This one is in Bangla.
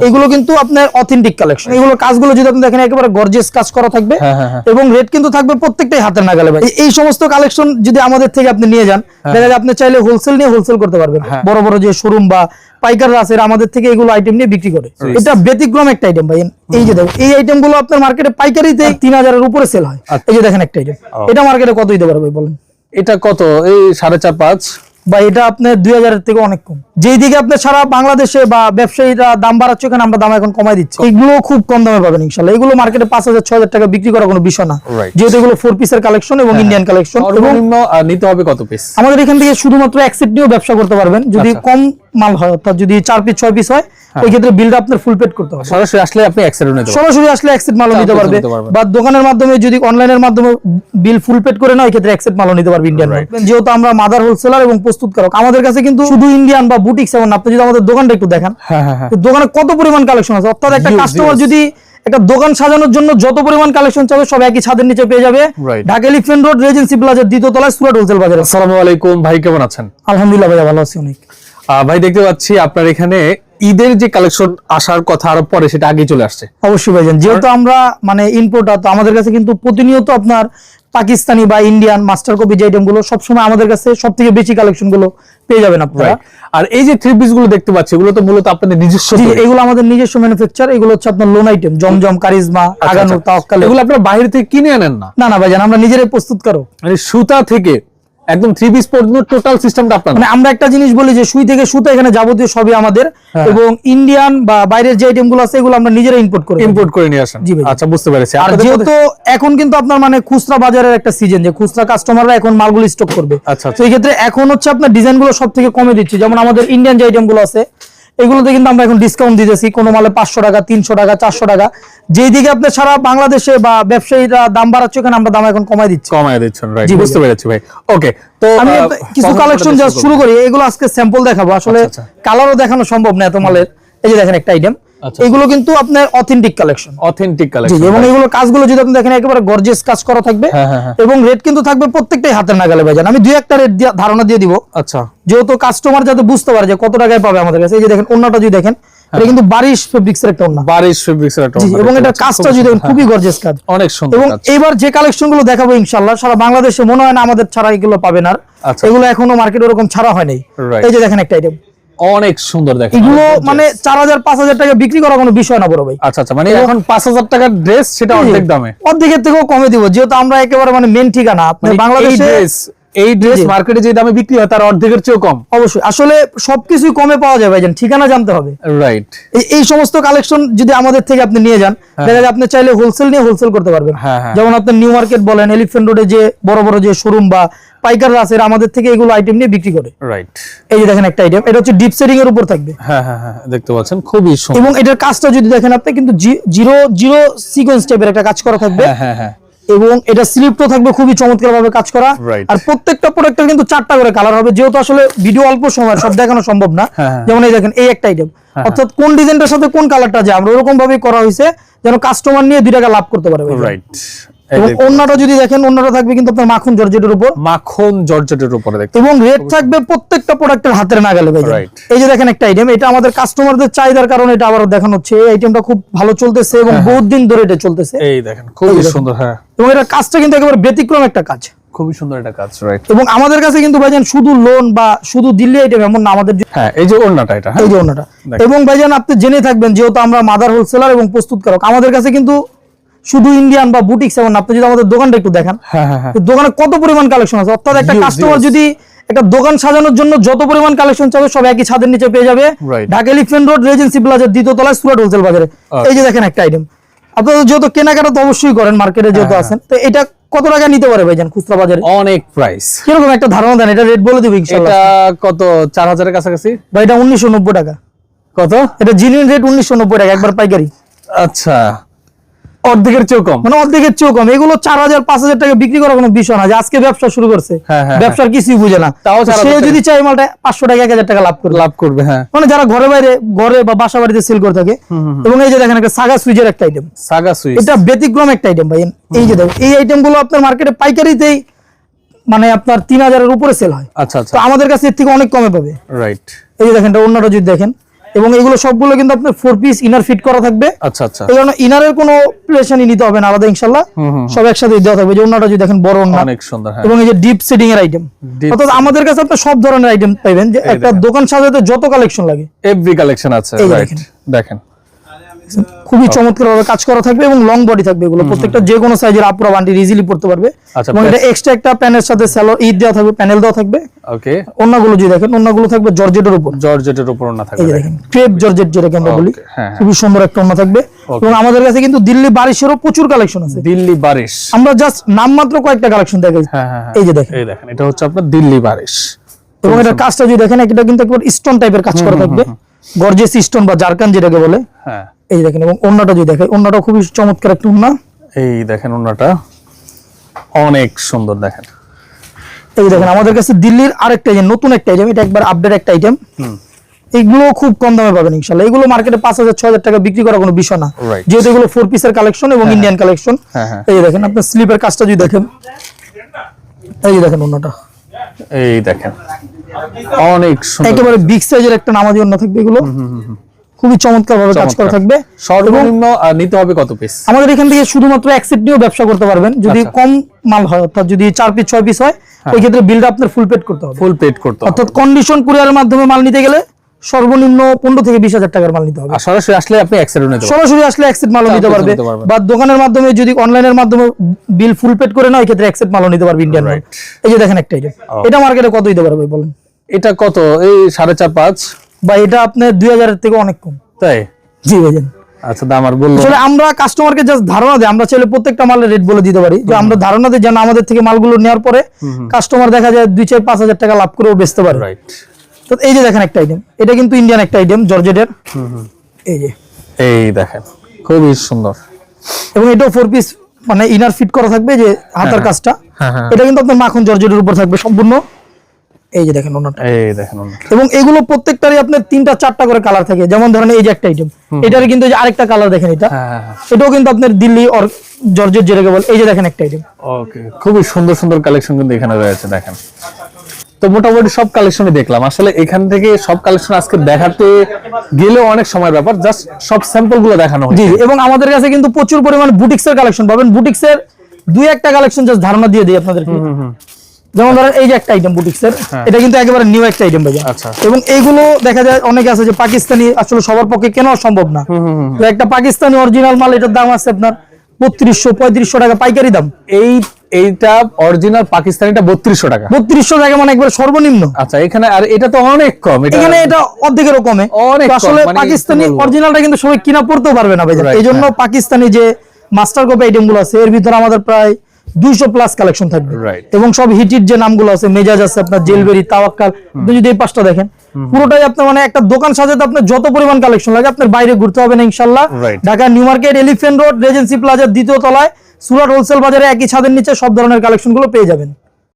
এগুলো কিন্তু আপনার অথেন্টিক কালেকশন। এগুলো কাজগুলো যদি আপনি দেখেন একেবারে গর্জিয়াস কাজ করা থাকবে এবং রেট কিন্তু থাকবে প্রত্যেকটাই হাতের নাগালে ভাই। এই সমস্ত কালেকশন যদি আমাদের থেকে আপনি নিয়ে যান, দেখা যায় আপনি চাইলে হোলসেল নিয়ে হোলসেল করতে পারবেন। বড় বড় যে শোরুম বা পাইকাররা আছে আমাদের থেকে এগুলো আইটেম নিয়ে বিক্রি করে। এটা ব্যতিক্রম একটা আইটেম ভাই। এই যে দেখেন এই আইটেম গুলো আপনার মার্কেটে পাইকারিতে 3000 এর উপরে সেল হয়। এই যে দেখেন একটা আইটেম, এটা মার্কেটে কত দিতে পারবে বলেন? এটা কত? এই 4.5-5 বা এটা আপনার 2000 এর থেকে অনেক কম। যেই দিকে আপনার সারা বাংলাদেশে বা ব্যবসায়ীরা দাম বাড়াচ্ছে, এখানে আমরা দাম এখন কমাই দিচ্ছি। এগুলো খুব কম দামে পাবেন ইনশাআল্লাহ। এগুলো মার্কেটে 5000-6000 টাকা বিক্রি করা কোনো বিষয় না, যেহেতু এগুলো 4 পিসের কালেকশন এবং ইন্ডিয়ান কালেকশন। এবং নিতে হবে কত পিস? আমাদের এখান থেকে শুধুমাত্র এক সেট নিয়েও ব্যবসা করতে পারবেন। যদি কম মাল হয়, অর্থাৎ যদি 4 পিস 6 পিস হয়, ওই ক্ষেত্রে বিলটা আপনার ফুল পেড করতে হবে। সরাসরি আসলে আপনি এক সেট নিতে পারবেন। সরাসরি আসলে এক সেট মালও নিতে পারবে, বা দোকানের মাধ্যমে যদি অনলাইনের মাধ্যমে বিল ফুল পেড করে না, ওই ক্ষেত্রে এক সেট মালও নিতে পারবে ইন্ডিয়ান। যেহেতু আমরা মাদার হোলসেলার এবং প্রস্তুতকারক, আমাদের কাছে কিন্তু শুধু ইন্ডিয়ান বা বুটিক্স এমন না। আপনি যদি আমাদের দোকানটা একটু দেখেন, দোকানে কত পরিমাণ কালেকশন আছে। অর্থাৎ একটা কাস্টমার যদি একটা দোকান সাজানোর জন্য যত পরিমাণ কালেকশন চাবে সব একই ছাদের নিচে পেয়ে যাবে। ঢাকা এলিফ্যান্ট রোড রেজেন্সি প্লাজার দ্বিতীয় তলায় সুরাট হোলসেল বাজারে। আসসালামু আলাইকুম ভাই, কেমন আছেন? আলহামদুলিল্লাহ ভাই, ভালো আছি অনেক। ভাই দেখতে পাচ্ছি আপনার এখানে ঈদের যে কালেকশন আসার কথা আরো পরে, সেটা আগেই চলে আসছে। অবশ্যই ভাইজান, যেহেতু আমরা ইম্পোর্টার, তো আমাদের কাছে কিন্তু প্রতিনিয়ত আপনার পাকিস্তানি বা ইন্ডিয়ান মাস্টার কপি যে আইটেম গুলো সবসময় আমাদের কাছে সব থেকে বেশি কালেকশন গুলো পেয়ে যাবেন আপনারা। আর এই যে থ্রি পিস গুলো দেখতে পাচ্ছি, এগুলো তো মূলত আপনাদের নিজস্ব? এগুলো আমাদের নিজস্ব ম্যানুফ্যাকচার। এগুলো হচ্ছে আপনার লোন আইটেম, জমজম, কারিজমা, আগানুর, তাওয়াক্কাল। এগুলো আপনারা বাইরে থেকে কিনে আনেন না? না ভাইজান, আমরা নিজেরাই প্রস্তুত করো। মানে সুতা থেকে একদম থ্রি পিস পর্যন্ত টোটাল সিস্টেমটা আপনার? মানে আমরা একটা জিনিস বলি যে সুই থেকে সুতা, এখানে যাবতীয় সবই আমাদের। এবং ইন্ডিয়ান বা বাইরের যে আইটেম গুলো আছে এগুলো আমরা নিজেরা ইম্পোর্ট করে নিয়ে আসেন। আচ্ছা, বুঝতে পেরেছি। আর যেহেতু এখন কিন্তু আপনার খুচরা বাজারের একটা সিজন, যে খুচরা কাস্টমাররা এখন মালগুলো স্টক করবে। তো এই ক্ষেত্রে এখন হচ্ছে আপনার ডিজাইন গুলো সব থেকে কমে দিচ্ছি। যেমন আমাদের ইন্ডিয়ান যে আইটেম গুলো আছে এগুলোতে কিন্তু আমরা এখন ডিসকাউন্ট দিতেছি। কোনো মালে 500 টাকা, 300 টাকা, 400 টাকা। যেই দিকে আপনি সারা বাংলাদেশে বা ব্যবসায়ীরা দাম বাড়াচ্ছে, এখানে আমরা দাম এখন কমাই দিচ্ছেন। রাইট, বুঝতে পেরেছি ভাই। ওকে, তো আমি কিছু কালেকশন জাস্ট শুরু করি। এগুলো আজকে স্যাম্পল দেখাবো, আসলে কালারও দেখানো সম্ভব না এত মালের। এই যে দেখেন একটা আইটেম, এগুলো কিন্তু আপনার অথেন্টিক কালেকশন। এবং এগুলো কাজগুলো যদি আপনি দেখেন একেবারে গর্জিয়াস কাজ করা থাকবে এবং রেট কিন্তু থাকবে প্রত্যেকটাই হাতের নাগালে ভাইজান। আমি দুই একটা রেট ধারণা দিয়ে দিব। আচ্ছা, যেহেতু কাস্টমার যাতে বুঝতে পারে যে কত টাকায় পাবে আমাদের কাছে। এই যে দেখেন ওন্নাটা যদি দেখেন, এটা কিন্তু বারিশ ফেব্রিক্স এর একটা ওন্না। এবং এটা কাজটা যদি দেখেন খুবই গর্জিয়াস কাজ, অনেক সুন্দর। এবং এবার যে কালেকশন গুলো দেখাবো ইনশাআল্লাহ সারা বাংলাদেশে মনে হয় না আমাদের ছাড়া এগুলো পাবেন। আর এগুলো এখনো মার্কেটে ওরকম ছাড়া হয় নাই। এই যে দেখেন একটা আইটেম, অনেক সুন্দর দেখেন। এগুলো 4000-5000 টাকা বিক্রি করা কোনো বিষয় না বড় ভাই। আচ্ছা, এখন 5000 টাকার ড্রেস, সেটা অর্ধেক দামে, অর্ধেকের থেকেও কমে দিব। যেহেতু আমরা একেবারে মেন ঠিকানা আপনার বাংলাদেশে। এই ড্রেস মার্কেটে যে দামে বিক্রি হয় তার অর্ধেকের চেয়েও কম। অবশ্যই, আসলে সবকিছুই কমে পাওয়া যায় ভাইজান, ঠিকানা জানতে হবে। রাইট, এই সমস্ত কালেকশন যদি আমাদের থেকে আপনি নিয়ে যান, দেখা যায় আপনি চাইলে হোলসেল নিয়ে হোলসেল করতে পারবেন। যেমন আপনার নিউ মার্কেট বলেন, এলিফ্যান্ট রোডে যে বড় বড় যে শোরুম বা পাইকাররা আছে আমাদের থেকে এগুলো আইটেম নিয়ে বিক্রি করে। রাইট, এই যে দেখেন একটা আইটেম, এটা হচ্ছে ডিপ সেটিং এর উপর থাকবে। দেখতে পাচ্ছেন, খুবই সুন্দর। এবং এটার কাজটা যদি দেখেন আপনি, কিন্তু জিরো সিকোয়েন্স টাইপের একটা কাজ করা থাকবে। এবং এটা স্লিপও থাকবে খুবই চমৎকার ভাবে কাজ করা। আর প্রত্যেকটা প্রোডাক্টের কিন্তু 4টা করে কালার হবে, যেহেতু আসলে ভিডিও অল্প সময় সব দেখানো সম্ভব না। যেমন এই দেখেন এই একটা আইটেম, অর্থাৎ কোন ডিজাইনটার সাথে কোন কালারটা যায় আমরা ওরকম ভাবে করা হয়েছে যেন কাস্টমার নিয়ে 2 টাকা লাভ করতে পারে। রাইট, এবং ওন্নাটা যদি দেখেন, ওন্নাটা থাকবে কিন্তু আপনার মাখন জর্জেটের উপর। এবং রেট থাকবে প্রত্যেকটা প্রোডাক্টের হাতের নাগালে ভাই। এই যে দেখেন একটা আইটেম, এটা আমাদের কাস্টমারদের চাহিদার কারণে এটা আবারও দেখানো হচ্ছে। এই আইটেমটা খুব ভালো চলতেছে এবং বহুত দিন ধরে এটা চলতেছে। এই দেখেন, খুবই সুন্দর। এবং এটার কাজটা কিন্তু একেবারে ব্যতিক্রম একটা কাজ, খুবই সুন্দর একটা কাজ। রাইট, এবং আমাদের কাছে কিন্তু ভাইজান শুধু লোন বা শুধু দিল্লি আইটেম এমন না আমাদের। এই যে ওন্নাটা, এটা এই যে ওন্নাটা। এবং ভাইজান আপনি জেনে থাকবেন, যেহেতু আমরা মাদার হোলসেলার এবং প্রস্তুতকারক, আমাদের কাছে কিন্তু শুধু ইন্ডিয়ান বা বুটিক্স এমন না। আপনি যদি আমাদের দোকানটা একটু দেখেন, দোকানে কত পরিমাণ কালেকশন আছে। অর্থাৎ একটা কাস্টমার যদি একটা দোকান সাজানোর জন্য যত পরিমাণ কালেকশন চাবে সব একই ছাদের নিচে পেয়ে যাবে। ঢাকা এলিফ্যান্ট রোড রেজেন্সি প্লাজার দ্বিতীয় তলায় সুরাট হোলসেল বাজারে। এই যে দেখেন একটা আইটেম, আপনারা যেহেতু কেনাকাটা তো অবশ্যই করেন, মার্কেটে যেহেতু আছেন, তো এটা কত টাকা নিতে পারে ভাইজান খুচরা বাজারে? অনেক প্রাইস, কিরকম একটা ধারণা দেন? এটা রেট বলে দিব ইনশাআল্লাহ। এটা কত? 4000 এর কাছাকাছি ভাই। এটা 1990 টাকা। কত? এটা জেনুইন রেট 1990 টাকা, একবার পাইকারি। আচ্ছা, অর্ধেকের চেয়েও কম। অর্ধেকের চেয়েও কম। এগুলো 4000-5000 টাকা বিক্রি করা কোনো বিষয় না। যে আজকে ব্যবসা শুরু করছে, ব্যবসার কিছুই বুঝে না, সে যদি চাই মালটা 500 টাকা 1000 টাকা লাভ করবে। যারা ঘরে বা বাসা বাড়িতে সেল করে থাকে। এবং এই যে দেখেন একটা সাগা সুইচের একটা আইটেম, এটা ব্যতিক্রম একটা আইটেম ভাই। এই যে দেখেন এই আইটেম গুলো আপনার মার্কেটে পাইকারিতেই আপনার 3000 এর উপরে সেল হয়। আচ্ছা, তো আমাদের কাছে এর থেকে অনেক কমে পাবে। রাইট, এই যে দেখেন ওন্নাটা যদি দেখেন, এবং এগুলো সবগুলো কিন্তু আপনার 4 পিস ইনার ফিট করা থাকবে। আচ্ছা আচ্ছা, এই কারণে ইনারের কোনো প্লেশানি নিতে হবে না আলাদা, ইনশাআল্লাহ সব একসাথে দেওয়া থাকবে। যে ওন্নাটা যদি দেখেন বড় ওন্না, অনেক সুন্দর। হ্যাঁ, এবং এই যে ডিপ সেটিং এর আইটেম, অর্থাৎ আমাদের কাছে আপনি সব ধরনের আইটেম পাবেন, যে একটা দোকান সাজাতে যত কালেকশন লাগে এভরি কালেকশন আছে। এই রাইট, দেখেন খুবই চমৎকার ভাবে কাজ করা থাকবে এবং লং বডি থাকবে। এগুলো প্রত্যেকটা যে কোনো সাইজের আপুরা বান্ডিল ইজিলি পড়তে পারবে। আচ্ছা, এবং এটা এক্সট্রা একটা প্যানের সাথে স্যালো ঈদ দেওয়া থাকবে, প্যানেল দেওয়া থাকবে। ওকে, ওন্নাগুলো যদি দেখেন, ওন্নাগুলো থাকবে জর্জেটের উপর, জর্জেটের উপর না থাকবে। এই যে দেখেন ক্রেপ জর্জেট যেটাকে আমরা বলি, হ্যাঁ, খুবই সুন্দর একটা ওন্না থাকবে। এবং আমাদের কাছে কিন্তু দিল্লি বারিশেরও প্রচুর কালেকশন আছে। দিল্লি বারিশ আমরা জাস্ট নামমাত্র কয়েকটা কালেকশন দেখাই। হ্যাঁ হ্যাঁ, এই যে দেখেন, এই দেখেন, এটা হচ্ছে আপনার দিল্লি বারিশ। এবং এটা কাজটা যদি দেখেন, এটা কিন্তু একবার স্টোন টাইপের কাজ করা থাকবে, গর্জিয়াস স্টোন বা জারকান যেটাকে বলে। হ্যাঁ, এই যে দেখেন, এবং ওন্নাটা যদি দেখেন, ওন্নাটা খুবই চমৎকার একটা ওন্না। এই দেখেন ওন্নাটা অনেক সুন্দর। দেখেন, এই যে দেখেন আমাদের কাছে দিল্লির আরেকটা আইটেম, নতুন একটা আইটেম, এটা একবার আপডেট একটা আইটেম। এগুলো খুব কম দামে পাবেন ইনশাআল্লাহ। এগুলো মার্কেটে 5,000-6,000 টাকা বিক্রি করা কোনো বিষয় না, Right. যেহেতু এগুলো 4 পিসের কালেকশন এবং ইন্ডিয়ান কালেকশন। হ্যাঁ হ্যাঁ, এই যে দেখেন আপনার স্লিপের কাজটা যদি দেখেন, এই যে দেখেন ওন্নাটা এই দেখেন অনেক সুন্দর। একেবারে বিগ সাইজের একটা নামাজি ওন্না থাকবে। এগুলো খুবই চমৎকার ভাবে কাজ করা থাকবে। সর্বনিম্ন নিতে হবে কত পিস? আমাদের এখান থেকে শুধুমাত্র এক সেট নিয়েও ব্যবসা করতে পারবেন। যদি কম মাল হয়, অর্থাৎ যদি 4 পিস 6 পিস হয়, ওই ক্ষেত্রে বিলটা আপনার ফুল পেড করতে হবে। ফুল পেড করতে হবে, অর্থাৎ কন্ডিশন কুরিয়ারের মাধ্যমে মাল নিতে গেলে সর্বনিম্ন 15 থেকে 20,000 টাকার মাল নিতে হবে। আর সরাসরি আসলে আপনি অ্যাক্সেসরি নিতে পারবেন। সরাসরি আসলে এক সেট মালও নিতে পারবে, বা দোকানের মাধ্যমে যদি অনলাইনের মাধ্যমে বিল ফুল পেড করে না, ওই ক্ষেত্রে এক সেট মালও নিতে পারবে ইন্ডিয়ান মাল। এই যে দেখেন একটা আইটেম, এটা মার্কেটে কত দিতে পারবে বলেন? এটা কত? এই 4.5-5, বা এটা আপনার 2000 এর থেকে অনেক কম। তাই? জি ভাইজান। আচ্ছা, দাম আর বললো। আসলে আমরা কাস্টমারকে জাস্ট ধারণা দেই, আমরা চাইলে প্রত্যেকটা মালের রেট বলে দিতে পারি, যে আমরা ধারণা দিই যেন আমাদের থেকে মালগুলো নেওয়ার পরে কাস্টমার দেখা যায় 2-4-5,000 টাকা লাভ করেও বেচতে পারে। রাইট। তো এই যে দেখেন একটা আইটেম, এটা কিন্তু ইন্ডিয়ান একটা আইটেম, জর্জেটের। এই যে, এই দেখেন খুবই সুন্দর। এবং এটাও 4 পিস মানে ইনার ফিট করা থাকবে, যে হাতার কাজটা। এটা কিন্তু আপনার মাখন জর্জেটের উপর থাকবে সম্পূর্ণ। এই যে দেখেন ওন্নাটা, এই দেখেন ওন্নাটা। এবং এগুলো প্রত্যেকটারই আপনার 3টা-4টা করে কালার থাকে। যেমন ধরেন এই যে একটা আইটেম, এটার কিন্তু এই যে আরেকটা কালার দেখেন, এটা এটাও কিন্তু আপনার দিল্লি আর জর্জেট যেটাকে বলে। এই যে দেখেন একটা আইটেম। ওকে, খুবই সুন্দর সুন্দর কালেকশন কিন্তু এখানে রয়েছে। দেখেন, তো মোটামুটি সব কালেকশনই দেখলাম। আসলে এখান থেকে সব কালেকশন আজকে দেখাতে গেলেও অনেক সময় ব্যাপার, জাস্ট সব স্যাম্পল গুলো দেখানো জি, হয়েছে। এবং আমাদের কাছে কিন্তু প্রচুর পরিমাণ বুটিক্সের কালেকশন পাবেন। বুটিক্সের 2-1টা কালেকশন জাস্ট ধারণা দিয়ে দিই আপনাদেরকে। যেমন ধরেন এই যে একটা আইটেম বুটিক্সের, এটা কিন্তু একেবারে নিউ একটা আইটেম ভাইয়া। আচ্ছা। এবং এইগুলো দেখা যায় অনেকে আছে যে পাকিস্তানি আসলে সবার পক্ষে কেনা সম্ভব না। তো একটা পাকিস্তানি অরিজিনাল মাল, এটার দাম আছে আপনার 3200-3500 টাকা পাইকারি দাম। এইটা অরিজিনাল পাকিস্তানিটা 3200 টাকা। 3200 টাকা মানে একবার সর্বনিম্ন। আচ্ছা, এখানে আর এটা তো অনেক কম। এখানে এটা অর্ধেকেরও কমে। অনেক তো আসলে কম, মানে পাকিস্তানি কি বলবো? অরিজিনালটা কিন্তু সবাই কিনা পড়তেও পারবে না ভাই। Right, এই জন্য পাকিস্তানি যে মাস্টার কপি আইটেম গুলো আছে, এর ভিতরে আমাদের প্রায় 200+ কালেকশন থাকবে। Right. এবং সব হিটির যে নামগুলো আছে, মেজাজ আছে আপনার, জেলবেরি, তাওয়াক্কাল, আপনি যদি এই পাঁচটা দেখেন, পুরোটাই আপনার মানে একটা দোকান সাজাতে আপনার যত পরিমাণ কালেকশন লাগে, আপনার বাইরে ঘুরতে হবে না ইনশাআল্লাহ। Right. Dhaka new market, elephant road, Regency প্লাজার 2য় তলায় সুরাট হোলসেল বাজারে একই ছাদের নিচে সব ধরনের কালেকশন গুলো পেয়ে যাবেন।